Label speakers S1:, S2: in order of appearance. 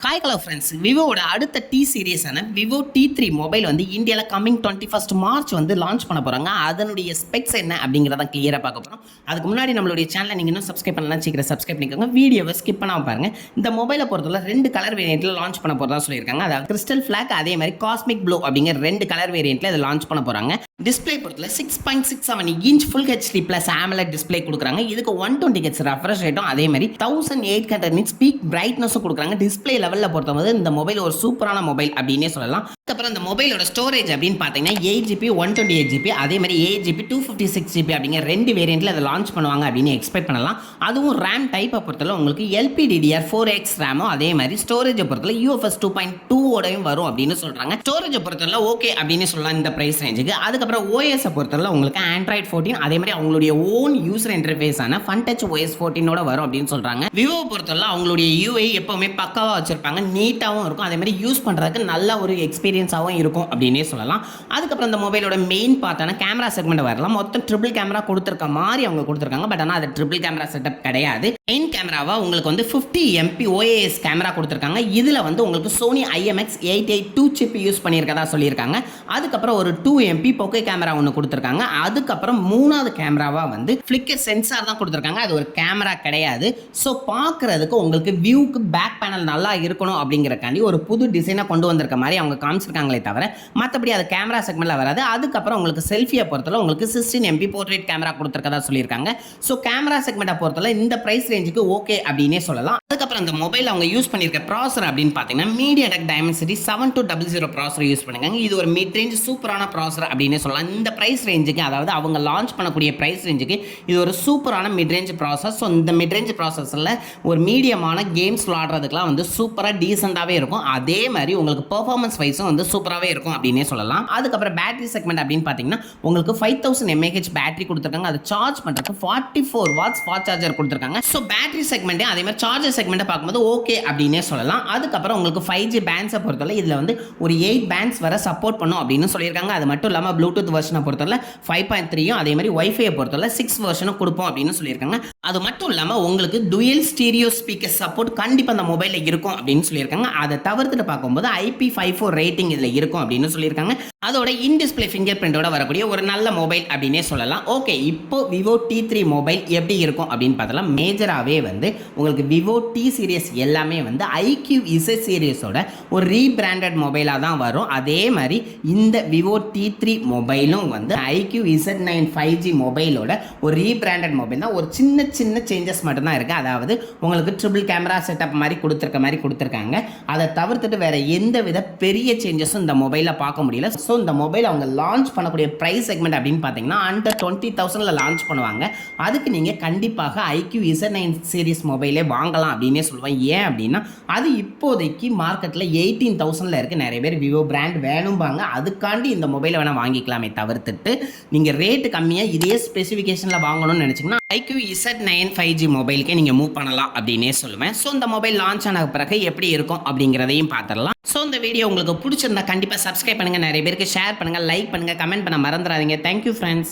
S1: Hi hello friends, விவோட அடுத்த D சீரியஸான Vivo T3 mobile வந்து இந்தியாவில் கம்மிங் 21 மார்ச் வந்து லான்ச் பண்ண போகிறாங்க. அதனுடைய ஸ்பெக்ஸ் என்ன அப்படிங்கிறத கிளியராக பார்க்க போகிறோம். அதுக்கு முன்னாடி நம்மளுடைய சேனலை நீங்கள் இன்னும் சப்ஸ்கிரைப் பண்ணலாம், சீக்கிரம் சப்ஸ்கிரைப் பண்ணிக்கோங்க. வீடியோவை ஸ்கிப் பண்ணாமல் பாருங்கள். இந்த மொபைலை பொறுத்தவரை 2 கலர் வேரியண்ட்டில் லான்ச் பண்ண போகிறதா சொல்லியிருக்காங்க. அதாவது கிறிஸ்டல் ஃபிளாக், அதே மாதிரி காஸ்மிக் ப்ளூ அப்படிங்கிற 2 கலர் வேரியண்ட்டில் இதை லான்ச் பண்ண போகிறாங்க. டிஸ்பிளே பொறுத்தவரை 6.67 inch full HD plus AMOLED display கொடுக்குறாங்க. இதுக்கு 120 ஹெச் ரெஃப்ரெஷ் ரேட்டும், அதே மாதிரி 1800 நிட்ஸ் பீக் பிரைட்னஸும் கொடுக்குறாங்க. டிஸ்பிளே லெவலில் பொறுத்தவரை இந்த மொபைல் ஒரு சூப்பரான மொபைல் அப்படின்னே சொல்லலாம். அதுக்கப்புறம் இந்த மொபைலோட ஸ்டோரேஜ் அப்படின்னு பார்த்தீங்கன்னா 8GB 128GB, அதே மாதிரி 8GB 256GB அப்படிங்கிற 2 வேரியண்ட்டில் அதை லான்ச் பண்ணுவாங்க அப்படின்னு எக்ஸ்பெக்ட் பண்ணலாம். அதுவும் ரேம் டைப்பை பொறுத்தவரை உங்களுக்கு LPDDR4X ரேமும், அதே மாதிரி ஸ்டோரேஜை பொறுத்தவரை UFS 2.2 ஓடையும் வரும் அப்படின்னு சொல்கிறாங்க. ஸ்டோரேஜை பொறுத்தவரை ஓகே அப்படின்னு சொல்லலாம் இந்த ப்ரைஸ் ரேஞ்சுக்கு. அதுக்கப்புறம் OS பொறுத்தவரை உங்களுக்கு Android 14, அதே மாதிரி அவங்களுடைய ஓன் யூசர் இன்டர்ஃபேஸான FunTouch OS 14 வரும் அப்படின்னு சொல்கிறாங்க. விவோ பொறுத்தவரை அவங்களுடைய UI எப்பவுமே பக்காவாக வச்சிருப்பாங்க, நீட்டாகவும் இருக்கும், அதே மாதிரி யூஸ் பண்ணுறதுக்கு நல்ல ஒரு எக்ஸ்பீரியன்ஸாகவும் இருக்கும் அப்படின்னே சொல்லலாம். அதுக்கப்புறம் இந்த மொபைலோட மெயின் பார்ட்டான கேமரா செக்மெண்ட் வரலாம். மொத்தம் ட்ரிபிள் கேமரா கொடுத்துருக்க மாதிரி அவங்க கொடுத்துருக்காங்க. பட் ஆனால் அது ட்ரிபிள் கேமரா செட்டப் கிடையாது. மெயின் கேமராவா உங்களுக்கு வந்து 50 MP OIS கேமரா கொடுத்துருக்காங்க. இதில் வந்து உங்களுக்கு சோனி IMX882 சிப் யூஸ் பண்ணியிருக்கதா சொல்லியிருக்காங்க. அதுக்கப்புறம் ஒரு 2 MP பொக்கே கேமரா ஒன்று கொடுத்துருக்காங்க. அதுக்கப்புறம் 3வது கேமராவா வந்து ஃபிளிக்கர் சென்சார் தான் கொடுத்துருக்காங்க. அது ஒரு கேமரா கிடையாது. ஸோ பார்க்குறதுக்கு உங்களுக்கு வியூக்கு பேக் பேனல் நல்லா இருக்கணும் அப்படிங்கிறக்காண்டி ஒரு புது டிசைனை கொண்டு வந்திருக்க மாதிரி அவங்க காமிச்சிருக்காங்களே தவிர மற்றபடி அது கேமரா செக்மெண்ட்ல வராது. அதுக்கப்புறம் உங்களுக்கு செல்ஃபியை பொறுத்தவரை உங்களுக்கு 16 MP போர்ட்ரேட் கேமரா கொடுத்துருக்கதா சொல்லியிருக்காங்க. ஸோ கேமரா செக்மெண்ட்டை பொறுத்தவரை இந்த பிரைஸ் ரேஞ்சுக்கு ஓகே அப்படின்னே சொல்லலாம். அதுக்கப்புறம் இந்த மொபைல் அவங்க யூஸ் பண்ணியிருக்க ப்ராசர் அப்படின்னு பார்த்தீங்கன்னா MediaTek Dimensity 7200 ப்ராசர் யூஸ் பண்ணுறாங்க. இது ஒரு மிட் ரேஞ்ச் சூப்பரான ப்ராசர் அப்படின்னே சொல்லலாம். இந்த பிரைஸ் ரேஞ்சுக்கு, அதாவது அவங்க லான்ச் பண்ணக்கூடிய பிரைஸ் ரேஞ்சுக்கு இது ஒரு சூப்பரான மிட் ரேஞ்ச் ப்ராசஸ். ஸோ இந்த மிட் ரேஞ்ச் ப்ராசஸில் ஒரு மீடியமான கேம்ஸ் விளாடுறதுக்குலாம் வந்து சூப்பராக டீசெண்டாகவே இருக்கும். அதே மாதிரி உங்களுக்கு பெர்ஃபார்மன்ஸ் வைஸும் வந்து சூப்பராகவே இருக்கும் அப்படின்னே சொல்லலாம். அதுக்கப்புறம் பேட்டரி செக்மெண்ட் அப்படின்னு பார்த்தீங்கன்னா உங்களுக்கு 5000 mAh பேட்டரி கொடுத்துருக்காங்க. அதை சார்ஜ் பண்ணுறதுக்கு 44 வாட்ஸ் ஃபாஸ்ட் சார்ஜர் கொடுத்துருக்காங்க. ஸோ பேட்டரி செக்மெண்ட்டே அதே மாதிரி சார்ஜர் செக்மெண்ட்டை பார்க்கும்போது ஓகே அப்படின்னே சொல்லலாம். அதுக்கப்புறம் உங்களுக்கு 5G பேண்ட்ஸை பொறுத்தவரை இதில் வந்து ஒரு 8 பேண்ட்ஸ் வர சப்போர்ட் பண்ணும் அப்படின்னு சொல்லியிருக்காங்க. அது மட்டும் இல்லாமல் ப்ளூடூத் வெர்ஷனை பொறுத்தவரை 5.3யும், அதே மாதிரி வைஃபையை பொறுத்தவரை 6 வெர்ஷனும் கொடுப்போம் அப்படின்னு சொல்லியிருக்காங்க. அது மட்டும் இல்லாமல் உங்களுக்கு டுயல் ஸ்டீரியோ ஸ்பீக்கர் சப்போர்ட் கண்டிப்பாக அந்த மொபைலில் இருக்கும் அப்படின்னு சொல்லியிருக்காங்க. அதை தவிர்த்துட்டு பார்க்கும்போது IP54 ரேட்டிங் இதில் இருக்கும் அப்படின்னு சொல்லியிருக்காங்க. அதோட இன் டிஸ்பிளே ஃபிங்கர் பிரிண்டோட வரக்கூடிய ஒரு நல்ல மொபைல் அப்படின்னே சொல்லலாம். ஓகே, இப்போ விவோ T3 மொபைல் எப்படி இருக்கும் அப்படின்னு பார்த்தலாம். மேஜராகவே வந்து உங்களுக்கு விவோ T சீரியஸ் எல்லாமே வந்து IQZ சீரியஸோட ஒரு ரீபிராண்டட் மொபைலாக தான் வரும். அதே மாதிரி இந்த விவோ T3 மொபைலும் வந்து IQZ9 5G மொபைலோட ஒரு ரீபிராண்டட் மொபைல் தான். ஒரு சின்ன சின்ன சேஞ்சஸ் மட்டும்தான் இருக்குது. அதாவது உங்களுக்கு ட்ரிபிள் கேமரா செட்டப் மாதிரி கொடுத்துருக்காங்க. அதை தவிர்த்துட்டு வேற எந்த வித பெரிய சேஞ்சஸும் இந்த மொபைலில் பார்க்க முடியல. ஸோ இந்த மொபைல் அவங்க லான்ச் பண்ணக்கூடிய ப்ரைஸ் செக்மெண்ட் அப்படின்னு பார்த்தீங்கன்னா அண்டர் 20,000 லான்ச் பண்ணுவாங்க. அதுக்கு நீங்கள் கண்டிப்பாக IQZ9 சீரிஸ் மொபைலே வாங்கலாம் அப்படின்னே சொல்லுவேன். ஏன் அப்படின்னா அது இப்போதைக்கு மார்க்கெட்டில் 18,000 இருக்குது. நிறைய பேர் விவோ பிராண்ட் வேணும்பாங்க. அதுக்காண்டி இந்த மொபைலை வேணால் வாங்கிக்கலாமே தவிர்த்துட்டு நீங்கள் ரேட்டு கம்மியாக இதே ஸ்பெசிஃபிகேஷனில் வாங்கணும்னு நினச்சிங்கன்னா IQZ9 5G மொபைலுக்கே நீங்கள் மூவ் பண்ணலாம் அப்படின்னே சொல்லுவேன். ஸோ இந்த மொபைல் லான்ச் ஆன பிறகு எப்படி இருக்கும் அப்படிங்கிறதையும் பார்த்துடலாம். ஸோ இந்த வீடியோ உங்களுக்கு பிடிச்சிருந்தா கண்டிப்பாக சப்ஸ்கிரைப் பண்ணுங்கள், நிறைய பேருக்கு ஷேர் பண்ணுங்கள், லைக் பண்ணுங்கள், கமெண்ட் பண்ண மறந்துடாதீங்க. Thank you friends.